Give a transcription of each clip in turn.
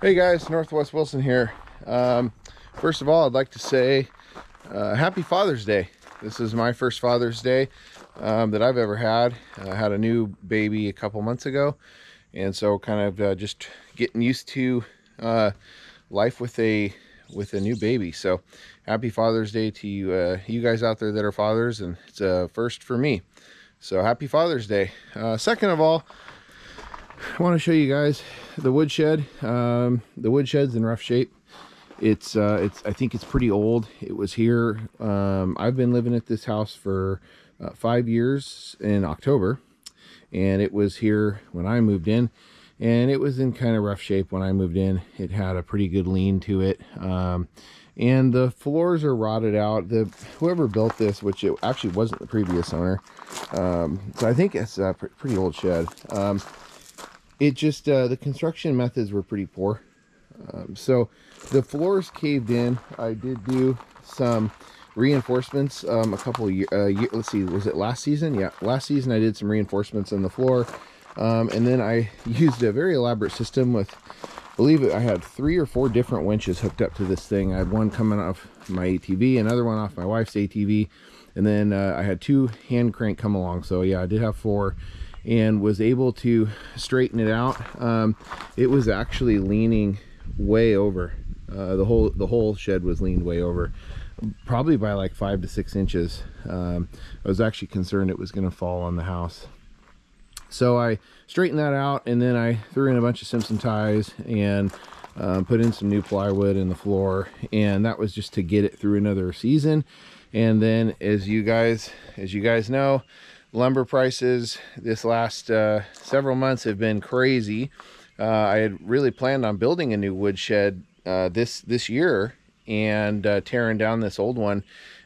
Hey guys, Northwest Wilson here. First of all, I'd like to say happy Father's Day. This is my first Father's Day that I've ever had. I had a new baby a couple months ago, and so kind of just getting used to life with a new baby. So happy Father's Day to you guys out there that are fathers, and it's a first for me. So happy Father's Day. Second of all, I want to show you guys the woodshed. The woodshed's in rough shape. It's I think it's pretty old. It was here. I've been living at this house for 5 years in October, and it was here when I moved in, and it was in kind of rough shape when I moved in. It had a pretty good lean to it, and the floors are rotted out. Whoever built this, which it actually wasn't the previous owner, so I think it's a pretty old shed. It just, the construction methods were pretty poor. So the floors caved in. I did do some reinforcements a couple of years, let's see, was it last season? Yeah, last season I did some reinforcements on the floor. And then I used a very elaborate system with, believe it, I had 3 or 4 different winches hooked up to this thing. I had one coming off my ATV, another one off my wife's ATV, and then I had 2 hand crank come along. So yeah, I did have 4. And was able to straighten it out. It was actually leaning way over. The whole shed was leaned way over, probably by like 5 to 6 inches. I was actually concerned it was going to fall on the house. So I straightened that out, and then I threw in a bunch of Simpson ties and put in some new plywood in the floor, and that was just to get it through another season. And then, as you guys know, lumber prices this last several months have been crazy. I had really planned on building a new woodshed this year and tearing down this old one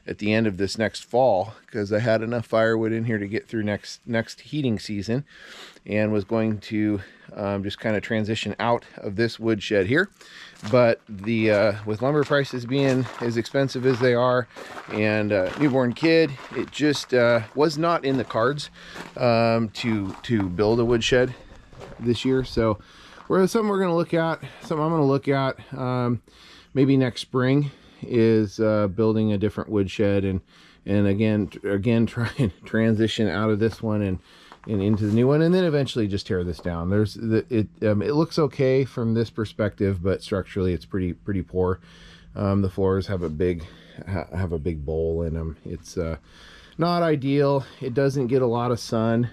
at the end of this next fall, because I had enough firewood in here to get through next heating season, and was going to just kind of transition out of this woodshed here. But with lumber prices being as expensive as they are, and newborn kid, it just was not in the cards to build a woodshed this year. So something I'm going to look at maybe next spring is building a different woodshed, and again try and transition out of this one and into the new one, and then eventually just tear this down. It looks okay from this perspective, but structurally it's pretty poor. The floors have a big bowl in them. It's not ideal. It doesn't get a lot of sun,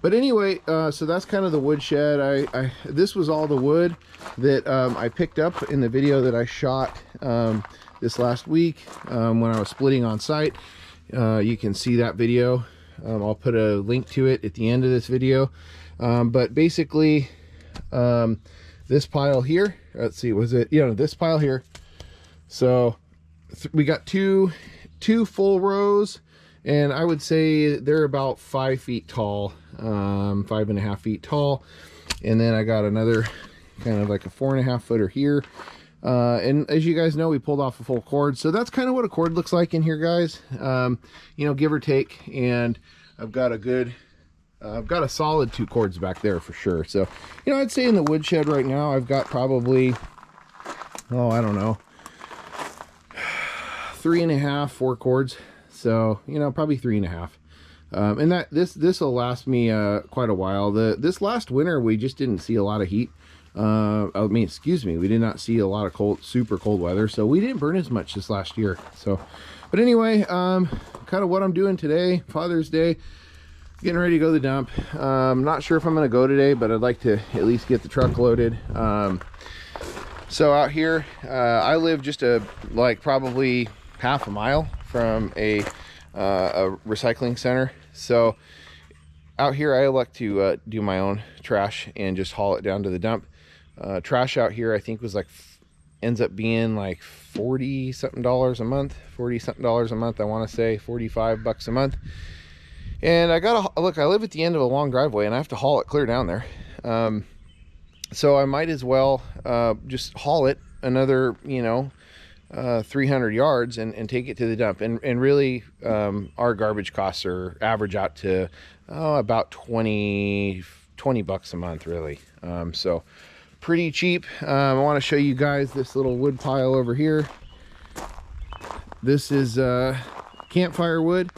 but anyway, so that's kind of the woodshed. This was all the wood that I picked up in the video that I shot this last week when I was splitting on site. You can see that video. I'll put a link to it at the end of this video. But basically, this pile here, let's see, was it, this pile here. So we got two full rows, and I would say they're about 5 feet tall, 5.5 feet tall. And then I got another kind of like a 4.5 footer here. And as you guys know, we pulled off a full cord, so that's kind of what a cord looks like in here, guys. Give or take. And I've got a solid 2 cords back there for sure. So I'd say in the woodshed right now I've got probably, I don't know, 3.5, 4 cords. So probably 3.5. And that this will last me quite a while. This last winter we just didn't see a lot of heat. We did not see a lot of super cold weather, so we didn't burn as much this last year. So, but anyway, kind of what I'm doing today, Father's Day, getting ready to go to the dump. Not sure if I'm going to go today, but I'd like to at least get the truck loaded. So out here, I live just probably half a mile from a recycling center. So out here, I like to do my own trash and just haul it down to the dump. Trash out here, I think, was ends up being like $40 something a month. I want to say $45 a month. And I live at the end of a long driveway, and I have to haul it clear down there. So I might as well just haul it another 300 yards and take it to the dump. And really, our garbage costs average out to about $20 a month, really. So pretty cheap. I want to show you guys this little wood pile over here. This is campfire wood.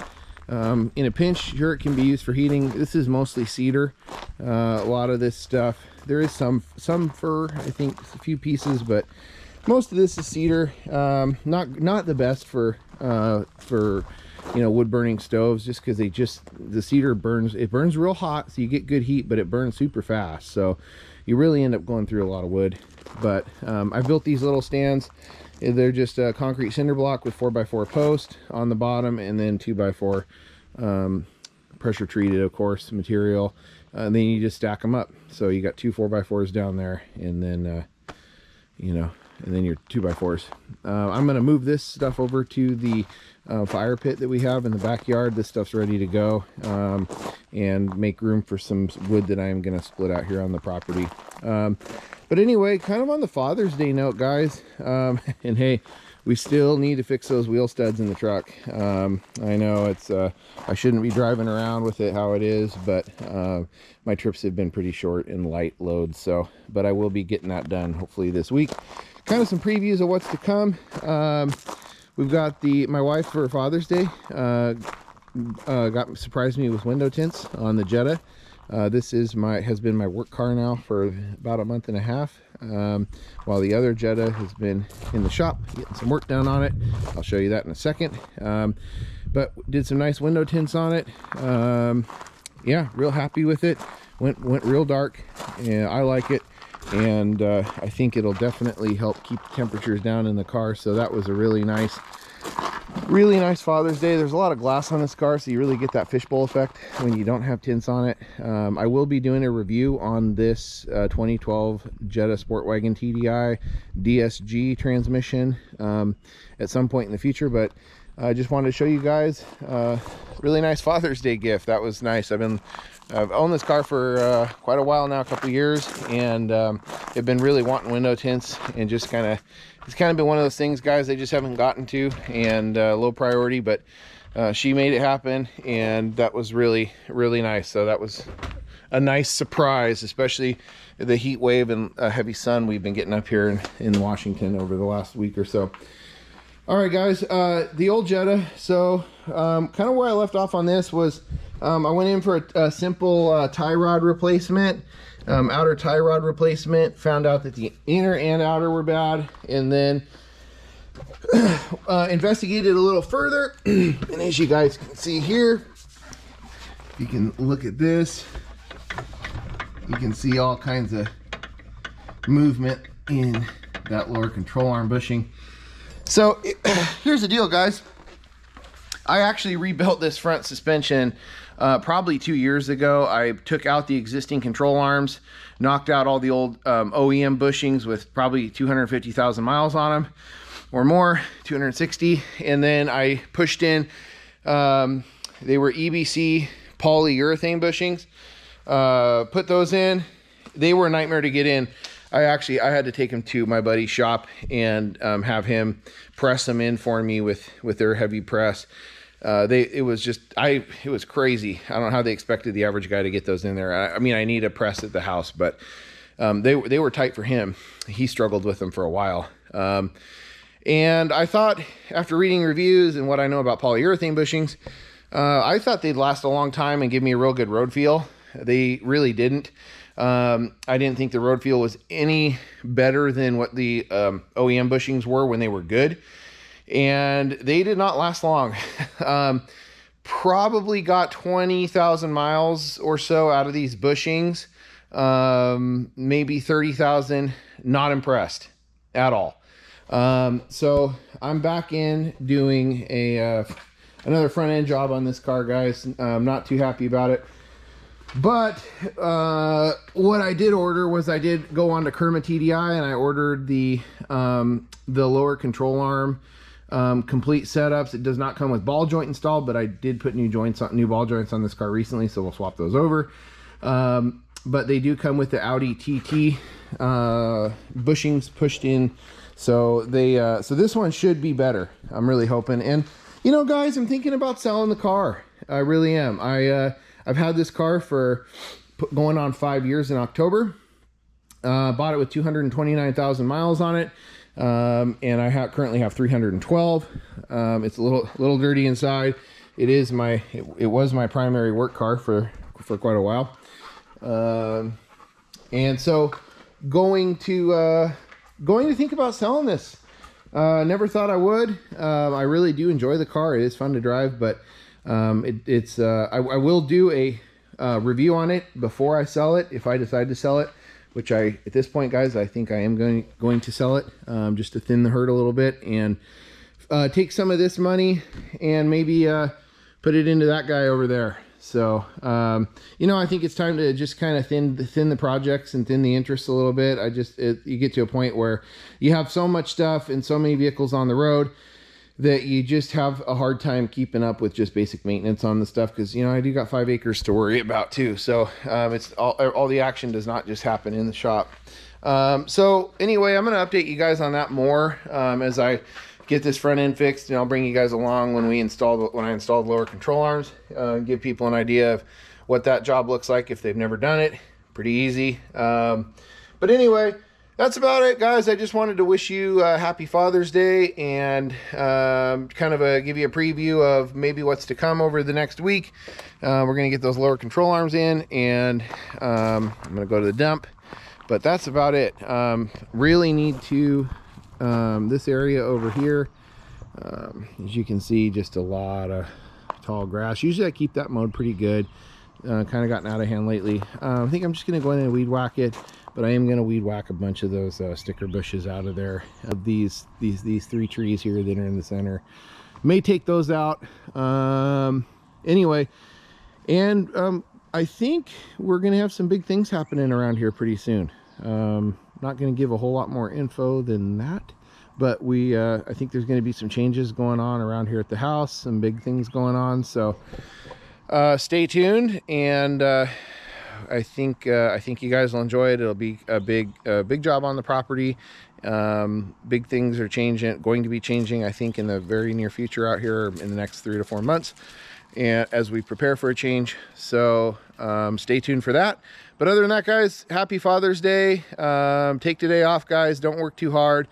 In a pinch, sure, it can be used for heating. This is mostly cedar. A lot of this stuff, there is some fir, I think a few pieces, but most of this is cedar. Not the best for you know, wood burning stoves, just because the cedar burns, it burns real hot, so you get good heat, but it burns super fast, so you really end up going through a lot of wood. But I built these little stands. They're just a concrete cinder block with 4x4 post on the bottom, and then 2x4 pressure treated, of course, material. And then you just stack them up. So you got 2 4x4s down there, and then you know, and then your 2x4s. I'm going to move this stuff over to the fire pit that we have in the backyard. This stuff's ready to go, and make room for some wood that I am going to split out here on the property. But anyway, kind of on the Father's Day note, guys, and hey, we still need to fix those wheel studs in the truck. I know it's I shouldn't be driving around with it how it is, but my trips have been pretty short and light loads, so but I will be getting that done hopefully this week. Kind of some previews of what's to come. We've got my wife for Father's Day surprised me with window tints on the Jetta. This has been my work car now for about a month and a half, while the other Jetta has been in the shop getting some work done on it. I'll show you that in a second. But did some nice window tints on it. Yeah, real happy with it. Went real dark, and I like it, and I think it'll definitely help keep the temperatures down in the car. So that was a really nice Father's Day. There's a lot of glass on this car, so you really get that fishbowl effect when you don't have tints on it. I will be doing a review on this 2012 Jetta Sport Wagon TDI DSG transmission at some point in the future, but I just wanted to show you guys really nice Father's Day gift. That was nice. I've owned this car for quite a while now, a couple years, and I've been really wanting window tints, and just it's kind of been one of those things, guys, I just haven't gotten to, and low priority, but she made it happen, and that was really nice. So that was a nice surprise, especially the heat wave and heavy sun we've been getting up here in Washington over the last week or so. All right, guys, the old Jetta. So kind of where I left off on this was I went in for a simple tie rod replacement, outer tie rod replacement. Found out that the inner and outer were bad, and then investigated a little further. And as you guys can see here, if you can look at this, you can see all kinds of movement in that lower control arm bushing. So here's the deal, guys. I actually rebuilt this front suspension probably 2 years ago. I took out the existing control arms, knocked out all the old OEM bushings with probably 250,000 miles on them or more, 260, and then I pushed in, they were EBC polyurethane bushings, put those in. They were a nightmare to get in. I had to take them to my buddy's shop and have him press them in for me with their heavy press. It was crazy. I don't know how they expected the average guy to get those in there. I mean, I need a press at the house, but they were tight for him. He struggled with them for a while. And I thought, after reading reviews and what I know about polyurethane bushings, I thought they'd last a long time and give me a real good road feel. They really didn't. I didn't think the road feel was any better than what the OEM bushings were when they were good, and they did not last long. Probably got 20,000 miles or so out of these bushings, maybe 30,000. Not impressed at all. So I'm back in doing another front end job on this car, guys. I'm not too happy about it. But what I did order was I did go on to Kerma TDI, and I ordered the lower control arm complete setups. It does not come with ball joint installed, but I did put new ball joints on this car recently, so we'll swap those over. But they do come with the Audi TT bushings pushed in, so so this one should be better. I'm really hoping. And you know, guys, I'm thinking about selling the car. I really am. I've had this car for going on 5 years in October. Bought it with 229,000 miles on it, and I currently have 312. It's a little dirty inside. It was my primary work car for quite a while, and so going to think about selling this. Never thought I would. I really do enjoy the car. It is fun to drive, but I will do a review on it before I sell it if I decide to sell it, which at this point, guys, I think I am going to sell it, just to thin the herd a little bit and take some of this money and maybe put it into that guy over there. So I think it's time to just kind of thin the projects and thin the interest a little bit. You get to a point where you have so much stuff and so many vehicles on the road that you just have a hard time keeping up with just basic maintenance on the stuff, because I do got 5 acres to worry about too. So it's all the action does not just happen in the shop. So anyway, I'm going to update you guys on that more as I get this front end fixed, and I'll bring you guys along when I install the lower control arms, give people an idea of what that job looks like if they've never done it. Pretty easy. But anyway, that's about it, guys. I just wanted to wish you a happy Father's Day and kind of give you a preview of maybe what's to come over the next week. We're going to get those lower control arms in, and I'm going to go to the dump. But that's about it. Really need to, this area over here, as you can see, just a lot of tall grass. Usually I keep that mowed pretty good. Kind of gotten out of hand lately. I think I'm just going to go in and weed whack it. But I am going to weed whack a bunch of those sticker bushes out of there. These 3 trees here that are in the center. May take those out. Anyway, and I think we're going to have some big things happening around here pretty soon. Not going to give a whole lot more info than that. But I think there's going to be some changes going on around here at the house. Some big things going on. So stay tuned, and I think you guys will enjoy it. It'll be a big job on the property. Big things are going to be changing, I think, in the very near future out here in the next 3 to 4 months, and as we prepare for a change. So stay tuned for that. But other than that, guys, happy Father's Day. Take today off, guys. Don't work too hard.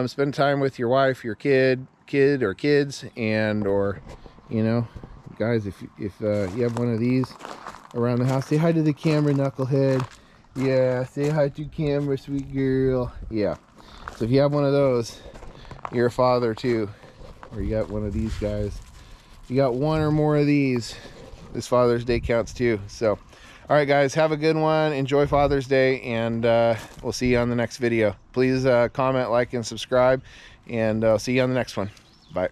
Spend time with your wife, your kid or kids, or guys, if you have one of these around the house, say hi to the camera, knucklehead. Yeah, say hi to camera, sweet girl. Yeah, so if you have one of those, you're a father too. Or you got one of these guys, you got one or more of these, this Father's Day counts too. So all right, guys, have a good one. Enjoy Father's Day, and we'll see you on the next video. Please comment, like, and subscribe, and I'll see you on the next one. Bye.